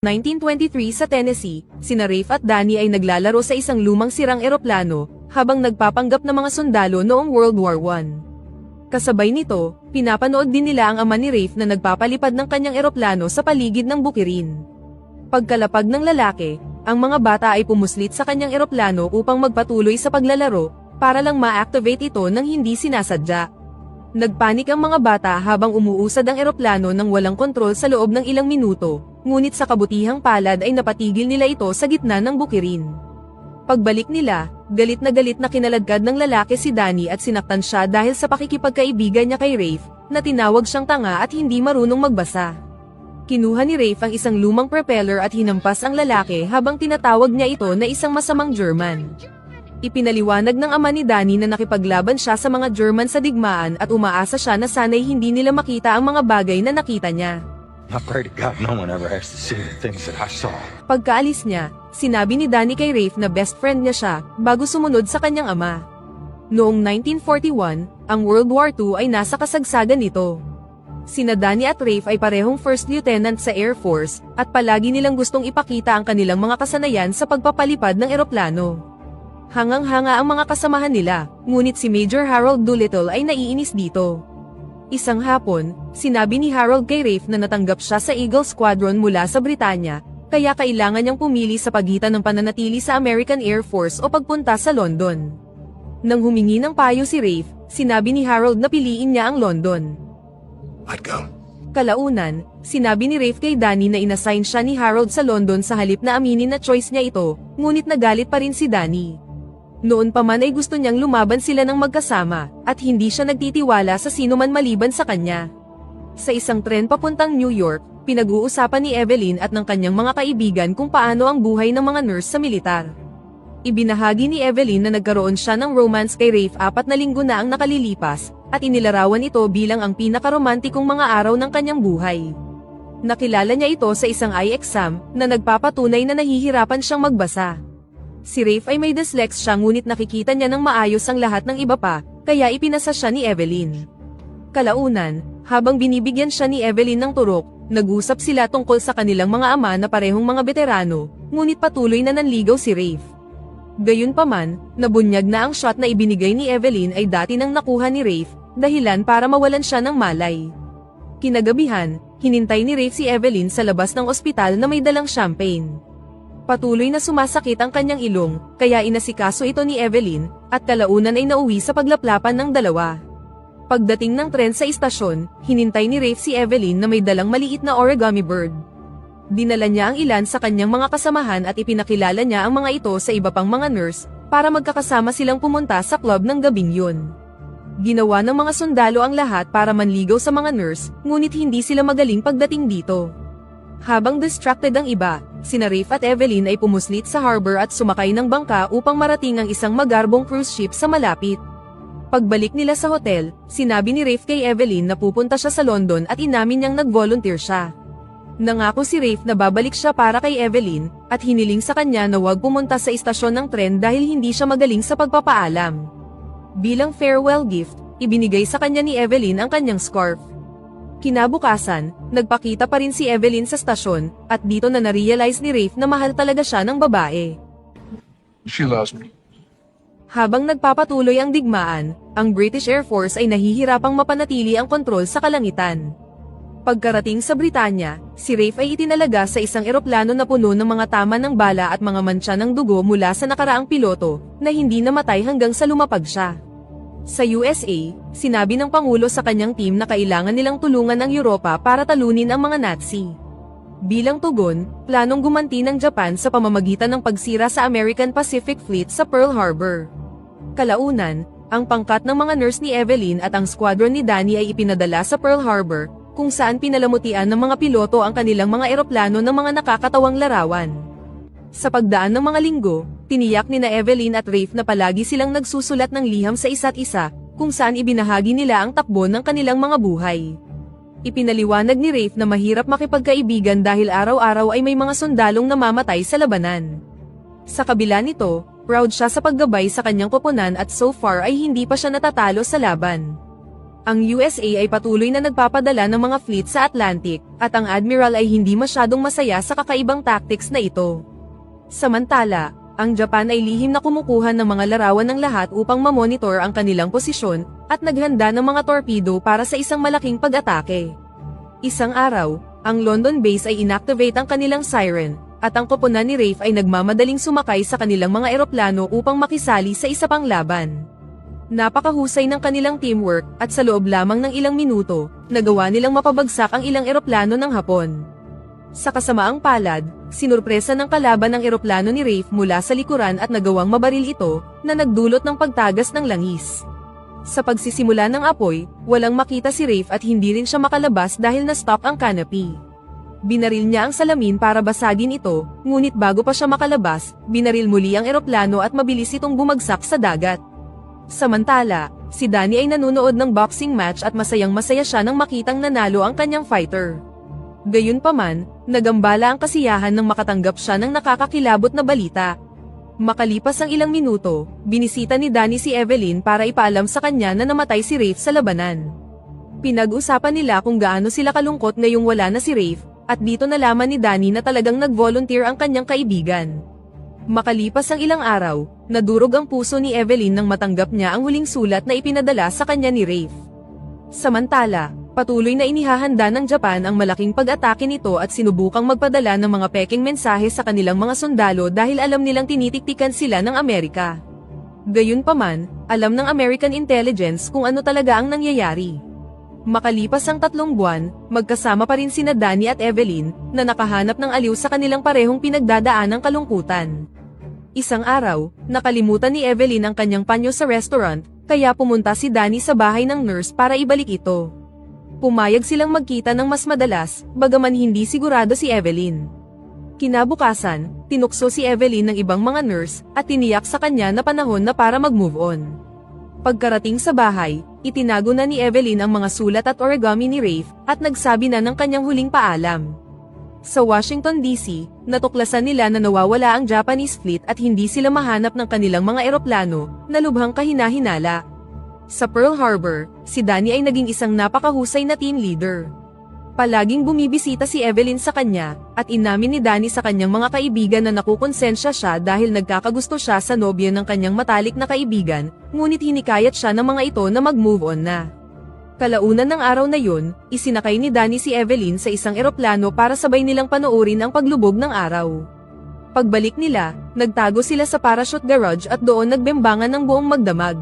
1923 sa Tennessee, sina Rafe at Danny ay naglalaro sa isang lumang sirang eroplano, habang nagpapanggap ng mga sundalo noong World War I. Kasabay nito, pinapanood din nila ang ama ni Rafe na nagpapalipad ng kanyang eroplano sa paligid ng bukirin. Pagkalapag ng lalaki, ang mga bata ay pumuslit sa kanyang eroplano upang magpatuloy sa paglalaro, para lang ma-activate ito nang hindi sinasadya. Nagpanik ang mga bata habang umuusad ang eroplano nang walang kontrol sa loob ng ilang minuto, ngunit sa kabutihang palad ay napatigil nila ito sa gitna ng bukirin. Pagbalik nila, galit na kinaladkad ng lalaki si Danny at sinaktan siya dahil sa pakikipagkaibigan niya kay Rafe, na tinawag siyang tanga at hindi marunong magbasa. Kinuha ni Rafe ang isang lumang propeller at hinampas ang lalaki habang tinatawag niya ito na isang masamang German. Ipinaliwanag ng ama ni Danny na nakipaglaban siya sa mga German sa digmaan at umaasa siya na sana'y hindi nila makita ang mga bagay na nakita niya. I pray to God no one ever has to see the things that I saw. Pagkaalis niya, sinabi ni Danny kay Rafe na best friend niya siya, bago sumunod sa kanyang ama. Noong 1941, ang World War II ay nasa kasagsagan nito. Sina Danny at Rafe ay parehong first lieutenant sa Air Force, at palagi nilang gustong ipakita ang kanilang mga kasanayan sa pagpapalipad ng eroplano. Hangang-hanga ang mga kasamahan nila, ngunit si Major Harold Doolittle ay naiinis dito. Isang hapon, sinabi ni Harold kay Rafe na natanggap siya sa Eagle Squadron mula sa Britanya, kaya kailangan niyang pumili sa pagitan ng pananatili sa American Air Force o pagpunta sa London. Nang humingi ng payo si Rafe, sinabi ni Harold na piliin niya ang London. I'd go. Kalaunan, sinabi ni Rafe kay Danny na inassign siya ni Harold sa London sa halip na aminin na choice niya ito, ngunit nagalit pa rin si Danny. Noon pa man ay gusto niyang lumaban sila ng magkasama, at hindi siya nagtitiwala sa sino man maliban sa kanya. Sa isang tren papuntang New York, pinag-uusapan ni Evelyn at ng kanyang mga kaibigan kung paano ang buhay ng mga nurse sa militar. Ibinahagi ni Evelyn na nagkaroon siya ng romance kay Rafe 4 na linggo na ang nakalilipas, at inilarawan ito bilang ang pinakaromantikong mga araw ng kanyang buhay. Nakilala niya ito sa isang eye exam, na nagpapatunay na nahihirapan siyang magbasa. Si Rafe ay may dyslexia ngunit nakikita niya ng maayos ang lahat ng iba pa, kaya ipinasa siya ni Evelyn. Kalaunan, habang binibigyan siya ni Evelyn ng turok, nag-usap sila tungkol sa kanilang mga ama na parehong mga veterano, ngunit patuloy na nanligaw si Rafe. Gayunpaman, nabunyag na ang shot na ibinigay ni Evelyn ay dati nang nakuha ni Rafe, dahilan para mawalan siya ng malay. Kinagabihan, hinintay ni Rafe si Evelyn sa labas ng ospital na may dalang champagne. Patuloy na sumasakit ang kanyang ilong, kaya inasikaso ito ni Evelyn, at kalaunan ay nauwi sa paglaplapan ng dalawa. Pagdating ng tren sa istasyon, hinintay ni Rafe si Evelyn na may dalang maliit na origami bird. Dinala niya ang ilan sa kanyang mga kasamahan at ipinakilala niya ang mga ito sa iba pang mga nurse, para magkakasama silang pumunta sa club ng gabing yun. Ginawa ng mga sundalo ang lahat para manligaw sa mga nurse, ngunit hindi sila magaling pagdating dito. Habang distracted ang iba, sina Rafe at Evelyn ay pumuslit sa harbor at sumakay ng bangka upang marating ang isang magarbong cruise ship sa malapit. Pagbalik nila sa hotel, sinabi ni Rafe kay Evelyn na pupunta siya sa London at inamin niyang nag-volunteer siya. Nangako si Rafe na babalik siya para kay Evelyn, at hiniling sa kanya na huwag pumunta sa istasyon ng tren dahil hindi siya magaling sa pagpapaalam. Bilang farewell gift, ibinigay sa kanya ni Evelyn ang kanyang scarf. Kinabukasan, nagpakita pa rin si Evelyn sa stasyon, at dito na narealize ni Rafe na mahal talaga siya ng babae. She loves me. Habang nagpapatuloy ang digmaan, ang British Air Force ay nahihirapang mapanatili ang kontrol sa kalangitan. Pagkarating sa Britanya, si Rafe ay itinalaga sa isang eroplano na puno ng mga tama ng bala at mga mantsa ng dugo mula sa nakaraang piloto, na hindi namatay hanggang sa lumapag siya. Sa USA, sinabi ng Pangulo sa kanyang team na kailangan nilang tulungan ang Europa para talunin ang mga Nazi. Bilang tugon, planong gumanti ng Japan sa pamamagitan ng pagsira sa American Pacific Fleet sa Pearl Harbor. Kalaunan, ang pangkat ng mga nurse ni Evelyn at ang squadron ni Danny ay ipinadala sa Pearl Harbor, kung saan pinalamutian ng mga piloto ang kanilang mga eroplano ng mga nakakatawang larawan. Sa pagdaan ng mga linggo, tiniyak ni na Evelyn at Rafe na palagi silang nagsusulat ng liham sa isa't isa, kung saan ibinahagi nila ang takbo ng kanilang mga buhay. Ipinaliwanag ni Rafe na mahirap makipagkaibigan dahil araw-araw ay may mga sundalong namamatay sa labanan. Sa kabila nito, proud siya sa paggabay sa kanyang koponan at so far ay hindi pa siya natatalo sa laban. Ang USA ay patuloy na nagpapadala ng mga fleet sa Atlantic, at ang Admiral ay hindi masyadong masaya sa kakaibang tactics na ito. Samantala, ang Japan ay lihim na kumukuha ng mga larawan ng lahat upang mamonitor ang kanilang posisyon, at naghanda ng mga torpedo para sa isang malaking pag-atake. Isang araw, ang London base ay inactivate ang kanilang siren, at ang koponan ni Rafe ay nagmamadaling sumakay sa kanilang mga eroplano upang makisali sa isa pang laban. Napakahusay ng kanilang teamwork, at sa loob lamang ng ilang minuto, nagawa nilang mapabagsak ang ilang eroplano ng Hapon. Sa kasamaang palad, sinurpresa ng kalaban ang eroplano ni Rafe mula sa likuran at nagawang mabaril ito, na nagdulot ng pagtagas ng langis. Sa pagsisimula ng apoy, walang makita si Rafe at hindi rin siya makalabas dahil na-stop ang canopy. Binaril niya ang salamin para basagin ito, ngunit bago pa siya makalabas, binaril muli ang eroplano at mabilis itong bumagsak sa dagat. Samantala, si Danny ay nanonood ng boxing match at masayang-masaya siya nang makitang nanalo ang kanyang fighter. Gayunpaman, nagambala ang kasiyahan nang makatanggap siya ng nakakakilabot na balita. Makalipas ang ilang minuto, binisita ni Danny si Evelyn para ipaalam sa kanya na namatay si Rafe sa labanan. Pinag-usapan nila kung gaano sila kalungkot ngayong wala na si Rafe, at dito nalaman ni Danny na talagang nag-volunteer ang kanyang kaibigan. Makalipas ang ilang araw, nadurog ang puso ni Evelyn nang matanggap niya ang huling sulat na ipinadala sa kanya ni Rafe. Samantala, patuloy na inihahanda ng Japan ang malaking pag-atake nito at sinubukang magpadala ng mga peking mensahe sa kanilang mga sundalo dahil alam nilang tinitiktikan sila ng Amerika. Gayunpaman, alam ng American intelligence kung ano talaga ang nangyayari. Makalipas ang 3 buwan, magkasama pa rin sina Danny at Evelyn, na nakahanap ng aliw sa kanilang parehong pinagdadaanang kalungkutan. Isang araw, nakalimutan ni Evelyn ang kanyang panyo sa restaurant, kaya pumunta si Danny sa bahay ng nurse para ibalik ito. Pumayag silang magkita ng mas madalas, bagaman hindi sigurado si Evelyn. Kinabukasan, tinukso si Evelyn ng ibang mga nurse, at tiniyak sa kanya na panahon na para mag-move on. Pagkarating sa bahay, itinago na ni Evelyn ang mga sulat at origami ni Rafe, at nagsabi na ng kanyang huling paalam. Sa Washington DC, natuklasan nila na nawawala ang Japanese fleet at hindi sila mahanap ng kanilang mga eroplano, na lubhang kahina-hinala. Sa Pearl Harbor, si Danny ay naging isang napakahusay na team leader. Palaging bumibisita si Evelyn sa kanya, at inamin ni Danny sa kanyang mga kaibigan na nakukonsensya siya dahil nagkakagusto siya sa nobya ng kanyang matalik na kaibigan, ngunit hinikayat siya ng mga ito na mag-move on na. Kalaunan ng araw na yun, isinakay ni Danny si Evelyn sa isang eroplano para sabay nilang panoorin ang paglubog ng araw. Pagbalik nila, nagtago sila sa parachute garage at doon nagbembangan ng buong magdamag.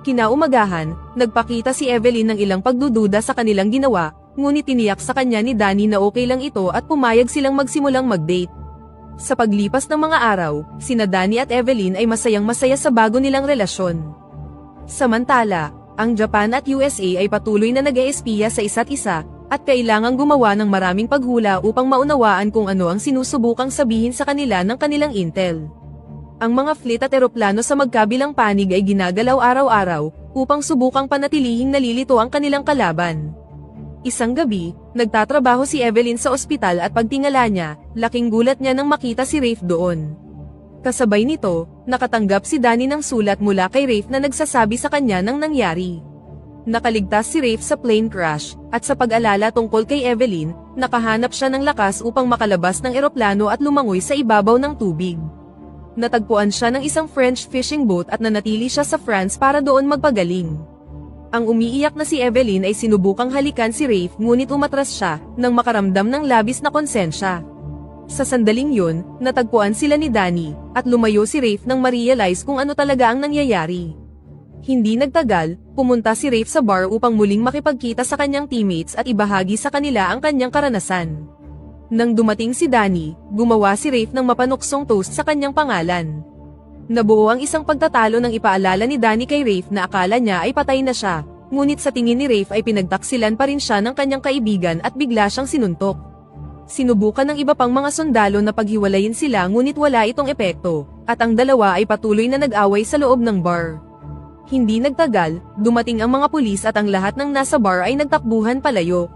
Kinaumagahan, nagpakita si Evelyn ng ilang pagdududa sa kanilang ginawa, ngunit tiniyak sa kanya ni Danny na okay lang ito at pumayag silang magsimulang mag-date. Sa paglipas ng mga araw, sina Danny at Evelyn ay masayang-masaya sa bago nilang relasyon. Samantala, ang Japan at USA ay patuloy na nag-eespiya sa isa't isa, at kailangang gumawa ng maraming paghula upang maunawaan kung ano ang sinusubukang sabihin sa kanila ng kanilang intel. Ang mga fleet at eroplano sa magkabilang panig ay ginagalaw araw-araw, upang subukang panatilihing nalilito ang kanilang kalaban. Isang gabi, nagtatrabaho si Evelyn sa ospital at pagtingala niya, laking gulat niya nang makita si Rafe doon. Kasabay nito, nakatanggap si Danny ng sulat mula kay Rafe na nagsasabi sa kanya ng nangyari. Nakaligtas si Rafe sa plane crash, at sa pag-alala tungkol kay Evelyn, nakahanap siya ng lakas upang makalabas ng eroplano at lumangoy sa ibabaw ng tubig. Natagpuan siya ng isang French fishing boat at nanatili siya sa France para doon magpagaling. Ang umiiyak na si Evelyn ay sinubukang halikan si Rafe ngunit umatras siya, nang makaramdam ng labis na konsensya. Sa sandaling yun, natagpuan sila ni Danny, at lumayo si Rafe nang ma-realize kung ano talaga ang nangyayari. Hindi nagtagal, pumunta si Rafe sa bar upang muling makipagkita sa kanyang teammates at ibahagi sa kanila ang kanyang karanasan. Nang dumating si Danny, gumawa si Rafe ng mapanuksong toast sa kanyang pangalan. Nabuo ang isang pagtatalo nang ipaalala ni Danny kay Rafe na akala niya ay patay na siya, ngunit sa tingin ni Rafe ay pinagtaksilan pa rin siya ng kanyang kaibigan at bigla siyang sinuntok. Sinubukan ng iba pang mga sundalo na paghiwalayin sila ngunit wala itong epekto, at ang dalawa ay patuloy na nag-away sa loob ng bar. Hindi nagtagal, dumating ang mga pulis at ang lahat ng nasa bar ay nagtakbuhan palayo.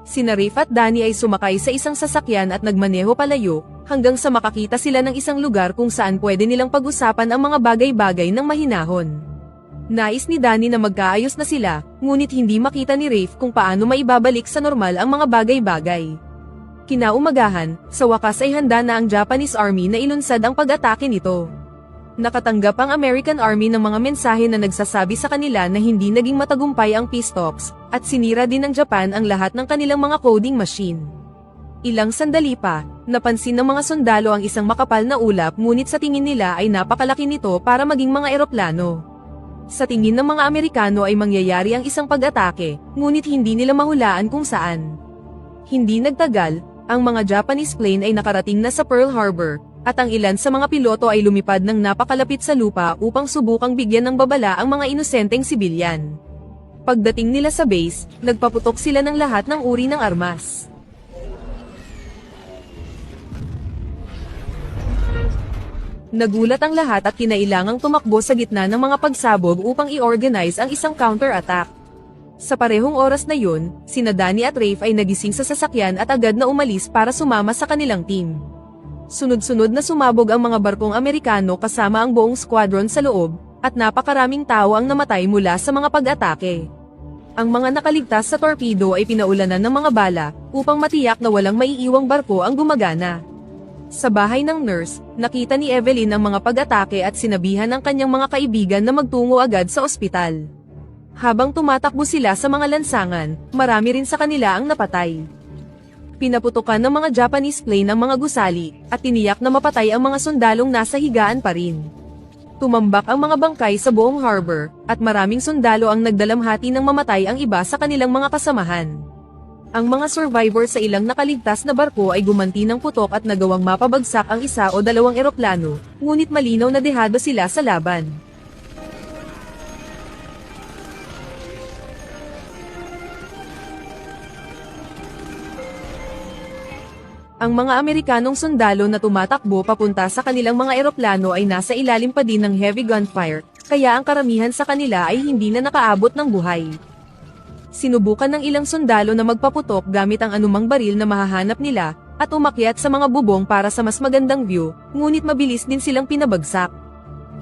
Sina Rafe at Danny ay sumakay sa isang sasakyan at nagmaneho palayo, hanggang sa makakita sila ng isang lugar kung saan pwede nilang pag-usapan ang mga bagay-bagay ng mahinahon. Nais ni Danny na magkaayos na sila, ngunit hindi makita ni Rafe kung paano maibabalik sa normal ang mga bagay-bagay. Kinaumagahan, sa wakas ay handa na ang Japanese Army na ilunsad ang pag-atake nito. Nakatanggap ang American Army ng mga mensahe na nagsasabi sa kanila na hindi naging matagumpay ang peace talks, at sinira din ng Japan ang lahat ng kanilang mga coding machine. Ilang sandali pa, napansin ng mga sundalo ang isang makapal na ulap ngunit sa tingin nila ay napakalaki nito para maging mga eroplano. Sa tingin ng mga Amerikano ay mangyayari ang isang pag-atake, ngunit hindi nila mahulaan kung saan. Hindi nagtagal, ang mga Japanese plane ay nakarating na sa Pearl Harbor, at ang ilan sa mga piloto ay lumipad ng napakalapit sa lupa upang subukang bigyan ng babala ang mga inosenteng sibilyan. Pagdating nila sa base, nagpaputok sila ng lahat ng uri ng armas. Nagulat ang lahat at kinailangang tumakbo sa gitna ng mga pagsabog upang i-organize ang isang counter-attack. Sa parehong oras na yun, sina Danny at Rafe ay nagising sa sasakyan at agad na umalis para sumama sa kanilang team. Sunod-sunod na sumabog ang mga barkong Amerikano kasama ang buong squadron sa loob, at napakaraming tao ang namatay mula sa mga pag-atake. Ang mga nakaligtas sa torpedo ay pinaulanan ng mga bala, upang matiyak na walang maiiwang barko ang gumagana. Sa bahay ng nurse, nakita ni Evelyn ang mga pag-atake at sinabihan ang kanyang mga kaibigan na magtungo agad sa ospital. Habang tumatakbo sila sa mga lansangan, marami rin sa kanila ang napatay. Pinaputukan ng mga Japanese plane ang mga gusali, at tiniyak na mapatay ang mga sundalong nasa higaan pa rin. Tumambak ang mga bangkay sa buong harbor, at maraming sundalo ang nagdalamhati ng mamatay ang iba sa kanilang mga kasamahan. Ang mga survivor sa ilang nakaligtas na barko ay gumanti ng putok at nagawang mapabagsak ang isa o dalawang eroplano, ngunit malinaw na dehado sila sa laban. Ang mga Amerikanong sundalo na tumatakbo papunta sa kanilang mga eroplano ay nasa ilalim pa din ng heavy gunfire, kaya ang karamihan sa kanila ay hindi na nakaabot ng buhay. Sinubukan ng ilang sundalo na magpaputok gamit ang anumang baril na mahahanap nila, at umakyat sa mga bubong para sa mas magandang view, ngunit mabilis din silang pinabagsak.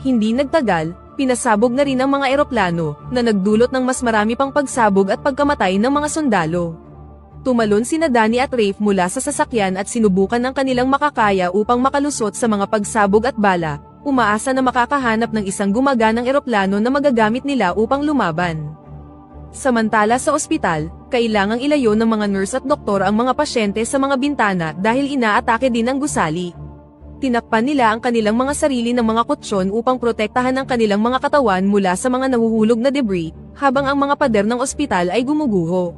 Hindi nagtagal, pinasabog na rin ang mga eroplano, na nagdulot ng mas marami pang pagsabog at pagkamatay ng mga sundalo. Tumalon sina Danny at Rafe mula sa sasakyan at sinubukan ng kanilang makakaya upang makalusot sa mga pagsabog at bala, umaasa na makakahanap ng isang gumaganang eroplano na magagamit nila upang lumaban. Samantala sa ospital, kailangang ilayo ng mga nurse at doktor ang mga pasyente sa mga bintana dahil inaatake din ng gusali. Tinakpan nila ang kanilang mga sarili ng mga kutsyon upang protektahan ang kanilang mga katawan mula sa mga nahuhulog na debris, habang ang mga pader ng ospital ay gumuguho.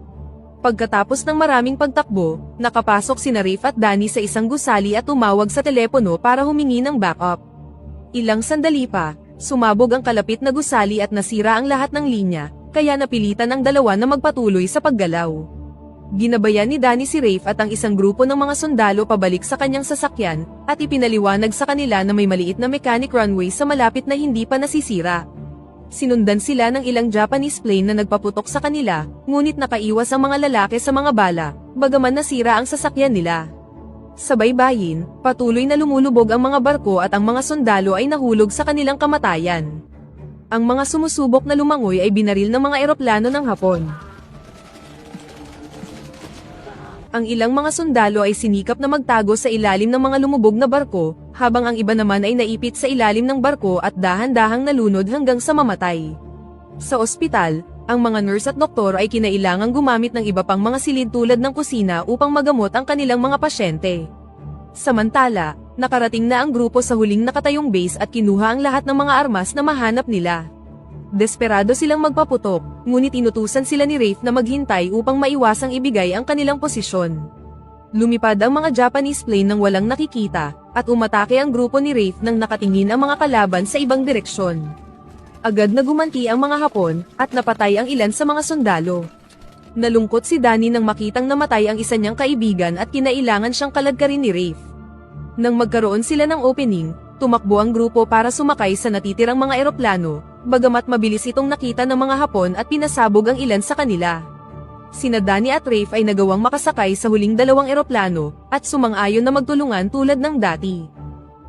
Pagkatapos ng maraming pagtakbo, nakapasok sina Rafe at Danny sa isang gusali at tumawag sa telepono para humingi ng backup. Ilang sandali pa, sumabog ang kalapit na gusali at nasira ang lahat ng linya, kaya napilitan ang dalawa na magpatuloy sa paggalaw. Ginabayan ni Danny si Rafe at ang isang grupo ng mga sundalo pabalik sa kanyang sasakyan, at ipinaliwanag sa kanila na may maliit na mechanic runway sa malapit na hindi pa nasisira. Sinundan sila ng ilang Japanese plane na nagpaputok sa kanila, ngunit nakaiwas ang mga lalaki sa mga bala, bagaman nasira ang sasakyan nila. Sa baybayin, patuloy na lumulubog ang mga barko at ang mga sundalo ay nahulog sa kanilang kamatayan. Ang mga sumusubok na lumangoy ay binaril ng mga eroplano ng Hapon. Ang ilang mga sundalo ay sinikap na magtago sa ilalim ng mga lumubog na barko, habang ang iba naman ay naipit sa ilalim ng barko at dahan-dahang nalunod hanggang sa mamatay. Sa ospital, ang mga nurse at doktor ay kinailangang gumamit ng iba pang mga silid tulad ng kusina upang magamot ang kanilang mga pasyente. Samantala, nakarating na ang grupo sa huling nakatayong base at kinuha ang lahat ng mga armas na mahanap nila. Desperado silang magpaputok, ngunit inutusan sila ni Rafe na maghintay upang maiwasang ibigay ang kanilang posisyon. Lumipad ang mga Japanese plane nang walang nakikita, at umatake ang grupo ni Rafe nang nakatingin ang mga kalaban sa ibang direksyon. Agad na gumanti ang mga Hapon, at napatay ang ilan sa mga sundalo. Nalungkot si Danny nang makitang namatay ang isa niyang kaibigan at kinailangan siyang kaladkarin ni Rafe. Nang magkaroon sila ng opening, tumakbo ang grupo para sumakay sa natitirang mga eroplano, bagamat mabilis itong nakita ng mga Hapon at pinasabog ang ilan sa kanila. Sina Danny at Rafe ay nagawang makasakay sa huling dalawang eroplano, at sumang-ayon na magtulungan tulad ng dati.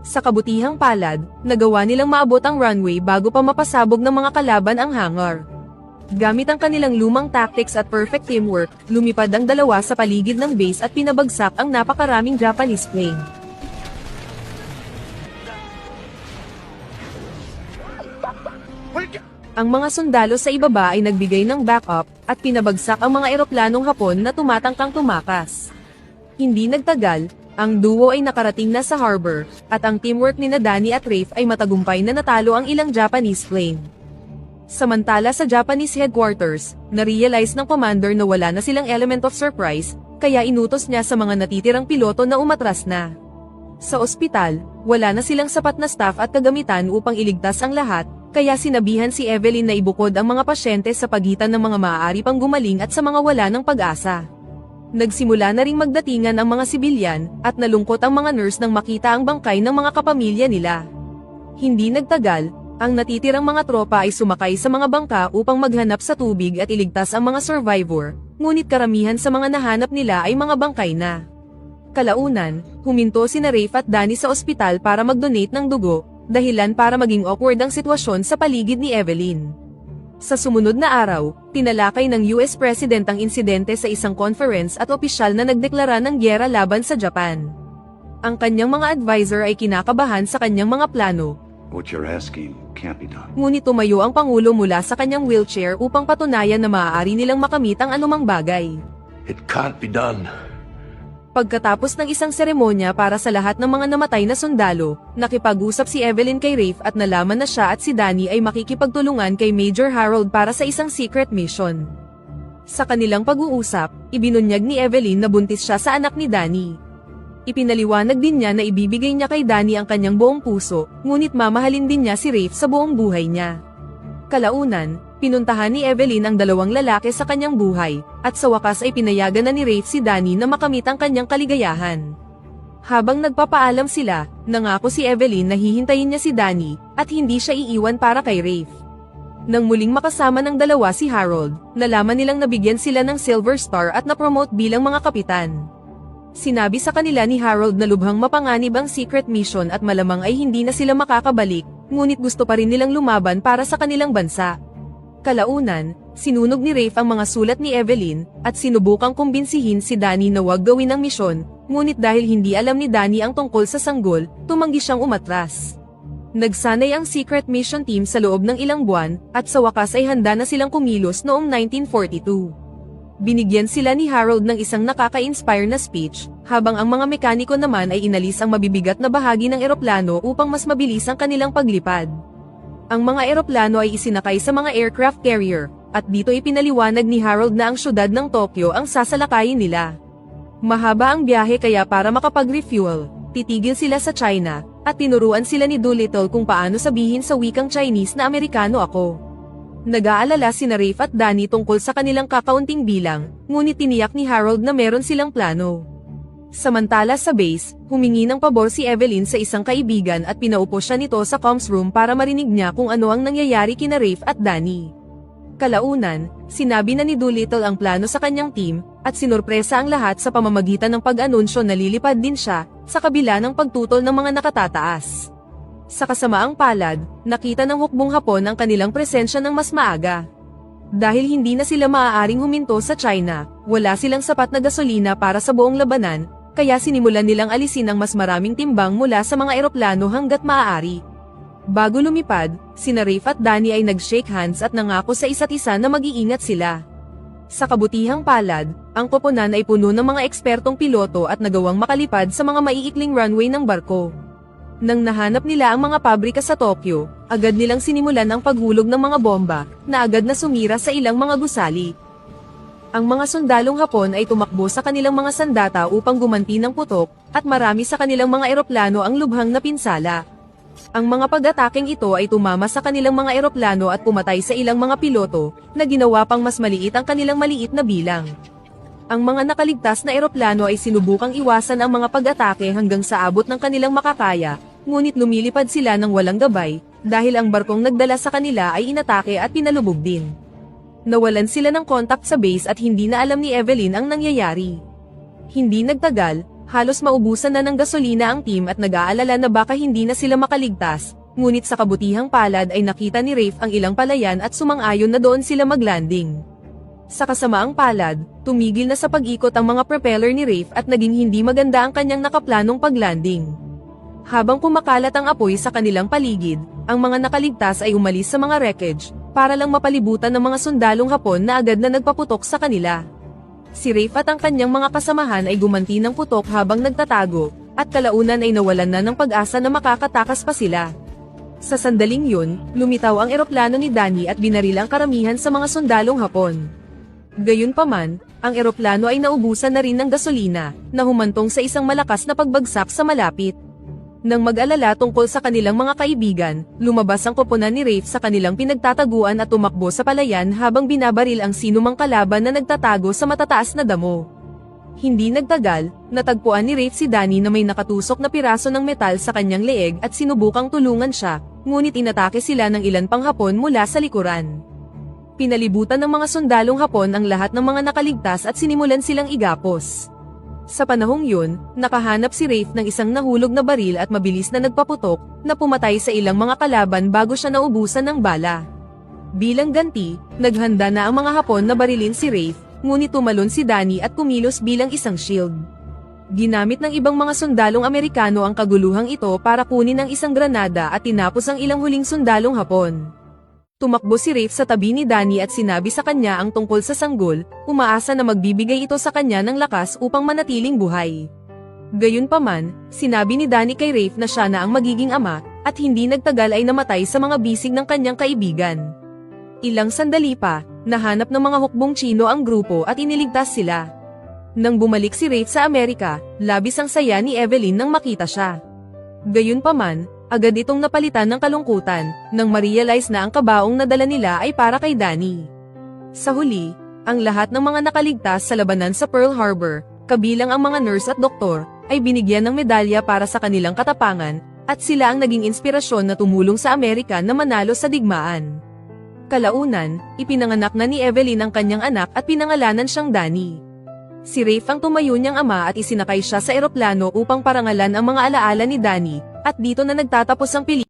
Sa kabutihang palad, nagawa nilang maabot ang runway bago pa mapasabog ng mga kalaban ang hangar. Gamit ang kanilang lumang tactics at perfect teamwork, lumipad ang dalawa sa paligid ng base at pinabagsak ang napakaraming Japanese plane. Ang mga sundalo sa ibaba ay nagbigay ng backup, at pinabagsak ang mga eroplanong Hapon na tumatangkang tumakas. Hindi nagtagal, ang duo ay nakarating na sa harbor, at ang teamwork ni Danny at Rafe ay matagumpay na natalo ang ilang Japanese plane. Samantala sa Japanese headquarters, na-realize ng commander na wala na silang element of surprise, kaya inutos niya sa mga natitirang piloto na umatras na. Sa ospital, wala na silang sapat na staff at kagamitan upang iligtas ang lahat, kaya sinabihan si Evelyn na ibukod ang mga pasyente sa pagitan ng mga maaari pang gumaling at sa mga wala ng pag-asa. Nagsimula na ring magdatingan ang mga sibilyan, at nalungkot ang mga nurse nang makita ang bangkay ng mga kapamilya nila. Hindi nagtagal, ang natitirang mga tropa ay sumakay sa mga bangka upang maghanap sa tubig at iligtas ang mga survivor, ngunit karamihan sa mga nahanap nila ay mga bangkay na. Kalaunan, huminto sina Rafe at Danny sa ospital para mag-donate ng dugo, dahilan para maging awkward ang sitwasyon sa paligid ni Evelyn. Sa sumunod na araw, tinalakay ng US President ang insidente sa isang conference at opisyal na nagdeklara ng gyera laban sa Japan. Ang kanyang mga advisor ay kinakabahan sa kanyang mga plano. What you're asking can't be done. Ngunit tumayo ang Pangulo mula sa kanyang wheelchair upang patunayan na maaari nilang makamit ang anumang bagay. It can't be done. Pagkatapos ng isang seremonya para sa lahat ng mga namatay na sundalo, nakipag-usap si Evelyn kay Rafe at nalaman na siya at si Danny ay makikipagtulungan kay Major Harold para sa isang secret mission. Sa kanilang pag-uusap, ibinunyag ni Evelyn na buntis siya sa anak ni Danny. Ipinaliwanag din niya na ibibigay niya kay Danny ang kanyang buong puso, ngunit mamahalin din niya si Rafe sa buong buhay niya. Kalaunan, pinuntahan ni Evelyn ang dalawang lalaki sa kanyang buhay, at sa wakas ay pinayagan na ni Rafe si Danny na makamit ang kanyang kaligayahan. Habang nagpapaalam sila, nangako si Evelyn na hihintayin niya si Danny, at hindi siya iiwan para kay Rafe. Nang muling makasama ng dalawa si Harold, nalaman nilang nabigyan sila ng Silver Star at na-promote bilang mga kapitan. Sinabi sa kanila ni Harold na lubhang mapanganib ang secret mission at malamang ay hindi na sila makakabalik, ngunit gusto pa rin nilang lumaban para sa kanilang bansa. Kalaunan, sinunog ni Rafe ang mga sulat ni Evelyn, at sinubukang kumbinsihin si Danny na huwag gawin ang misyon, ngunit dahil hindi alam ni Danny ang tungkol sa sanggol, tumanggi siyang umatras. Nagsanay ang secret mission team sa loob ng ilang buwan, at sa wakas ay handa na silang kumilos noong 1942. Binigyan sila ni Harold ng isang nakaka-inspire na speech, habang ang mga mekaniko naman ay inalis ang mabibigat na bahagi ng eroplano upang mas mabilis ang kanilang paglipad. Ang mga eroplano ay isinakay sa mga aircraft carrier, at dito ipinaliwanag ni Harold na ang syudad ng Tokyo ang sasalakayin nila. Mahaba ang biyahe kaya para makapag-refuel, titigil sila sa China, at tinuruan sila ni Doolittle kung paano sabihin sa wikang Chinese na Amerikano ako. Nag-aalala sina Rafe at Danny tungkol sa kanilang kakaunting bilang, ngunit tiniyak ni Harold na meron silang plano. Samantala sa base, humingi ng pabor si Evelyn sa isang kaibigan at pinaupo siya nito sa comms room para marinig niya kung ano ang nangyayari kina Rafe at Danny. Kalaunan, sinabi na ni Doolittle ang plano sa kanyang team, at sinurpresa ang lahat sa pamamagitan ng pag-anunsyo na lilipad din siya, sa kabila ng pagtutol ng mga nakatataas. Sa kasamaang palad, nakita ng hukbong Hapon ang kanilang presensya ng mas maaga. Dahil hindi na sila maaaring huminto sa China, wala silang sapat na gasolina para sa buong labanan, kaya sinimulan nilang alisin ang mas maraming timbang mula sa mga eroplano hanggat maaari. Bago lumipad, sina Rafe at Danny ay nag-shake hands at nangako sa isa't isa na mag-iingat sila. Sa kabutihang palad, ang koponan ay puno ng mga ekspertong piloto at nagawang makalipad sa mga maiikling runway ng barko. Nang nahanap nila ang mga pabrika sa Tokyo, agad nilang sinimulan ang paghulog ng mga bomba, na agad na sumira sa ilang mga gusali. Ang mga sundalong Hapon ay tumakbo sa kanilang mga sandata upang gumanti ng putok, at marami sa kanilang mga eroplano ang lubhang napinsala. Ang mga pag-atakeng ito ay tumama sa kanilang mga eroplano at pumatay sa ilang mga piloto, na ginawa pang mas maliit ang kanilang maliit na bilang. Ang mga nakaligtas na eroplano ay sinubukang iwasan ang mga pag-atake hanggang sa abot ng kanilang makakaya, ngunit lumilipad sila ng walang gabay, dahil ang barkong nagdala sa kanila ay inatake at pinalubog din. Nawalan sila ng kontak sa base at hindi na alam ni Evelyn ang nangyayari. Hindi nagtagal, Halos maubusan na ng gasolina ang team at nag-aalala na baka hindi na sila makaligtas, ngunit sa kabutihang palad ay nakita ni Rafe ang ilang palayan at sumang-ayon na doon sila maglanding. Sa kasamaang palad, tumigil na sa pag-ikot ang mga propeller ni Rafe at naging hindi maganda ang kanyang nakaplanong paglanding. Habang kumakalat ang apoy sa kanilang paligid, ang mga nakaligtas ay umalis sa mga wreckage, para lang mapalibutan ng mga sundalong Hapon na agad na nagpaputok sa kanila. Si Rafe at ang kanyang mga kasamahan ay gumanti ng putok habang nagtatago, at kalaunan ay nawalan na ng pag-asa na makakatakas pa sila. Sa sandaling yun, lumitaw ang eroplano ni Danny at binaril ang karamihan sa mga sundalong Hapon. Gayunpaman, ang eroplano ay naubusan na rin ng gasolina, na humantong sa isang malakas na pagbagsak sa malapit. Nang mag-alala tungkol sa kanilang mga kaibigan, lumabas ang koponan ni Rafe sa kanilang pinagtataguan at tumakbo sa palayan habang binabaril ang sinumang kalaban na nagtatago sa matataas na damo. Hindi nagtagal, natagpuan ni Rafe si Danny na may nakatusok na piraso ng metal sa kanyang leeg at sinubukang tulungan siya, ngunit inatake sila ng ilan pang Hapon mula sa likuran. Pinalibutan ng mga sundalong Hapon ang lahat ng mga nakaligtas at sinimulan silang igapos. Sa panahong yun, nakahanap si Rafe ng isang nahulog na baril at mabilis na nagpaputok, na pumatay sa ilang mga kalaban bago siya naubusan ng bala. Bilang ganti, naghanda na ang mga Hapon na barilin si Rafe, ngunit tumalon si Danny at kumilos bilang isang shield. Ginamit ng ibang mga sundalong Amerikano ang kaguluhang ito para kunin ang isang granada at tinapos ang ilang huling sundalong Hapon. Tumakbo si Rafe sa tabi ni Danny at sinabi sa kanya ang tungkol sa sanggol, umaasa na magbibigay ito sa kanya ng lakas upang manatiling buhay. Gayunpaman, sinabi ni Danny kay Rafe na siya na ang magiging ama, at hindi nagtagal ay namatay sa mga bisig ng kanyang kaibigan. Ilang sandali pa, nahanap ng mga hukbong Tsino ang grupo at iniligtas sila. Nang bumalik si Rafe sa Amerika, labis ang saya ni Evelyn nang makita siya. Gayunpaman, agad itong napalitan ng kalungkutan, nang ma-realize na ang kabaong na dala nila ay para kay Danny. Sa huli, ang lahat ng mga nakaligtas sa labanan sa Pearl Harbor, kabilang ang mga nurse at doktor, ay binigyan ng medalya para sa kanilang katapangan, at sila ang naging inspirasyon na tumulong sa Amerika na manalo sa digmaan. Kalaunan, ipinanganak na ni Evelyn ang kanyang anak at pinangalanan siyang Danny. Si Rafe ang tumayo niyang ama at isinakay siya sa eroplano upang parangalan ang mga alaala ni Danny, at dito na nagtatapos ang pelikula.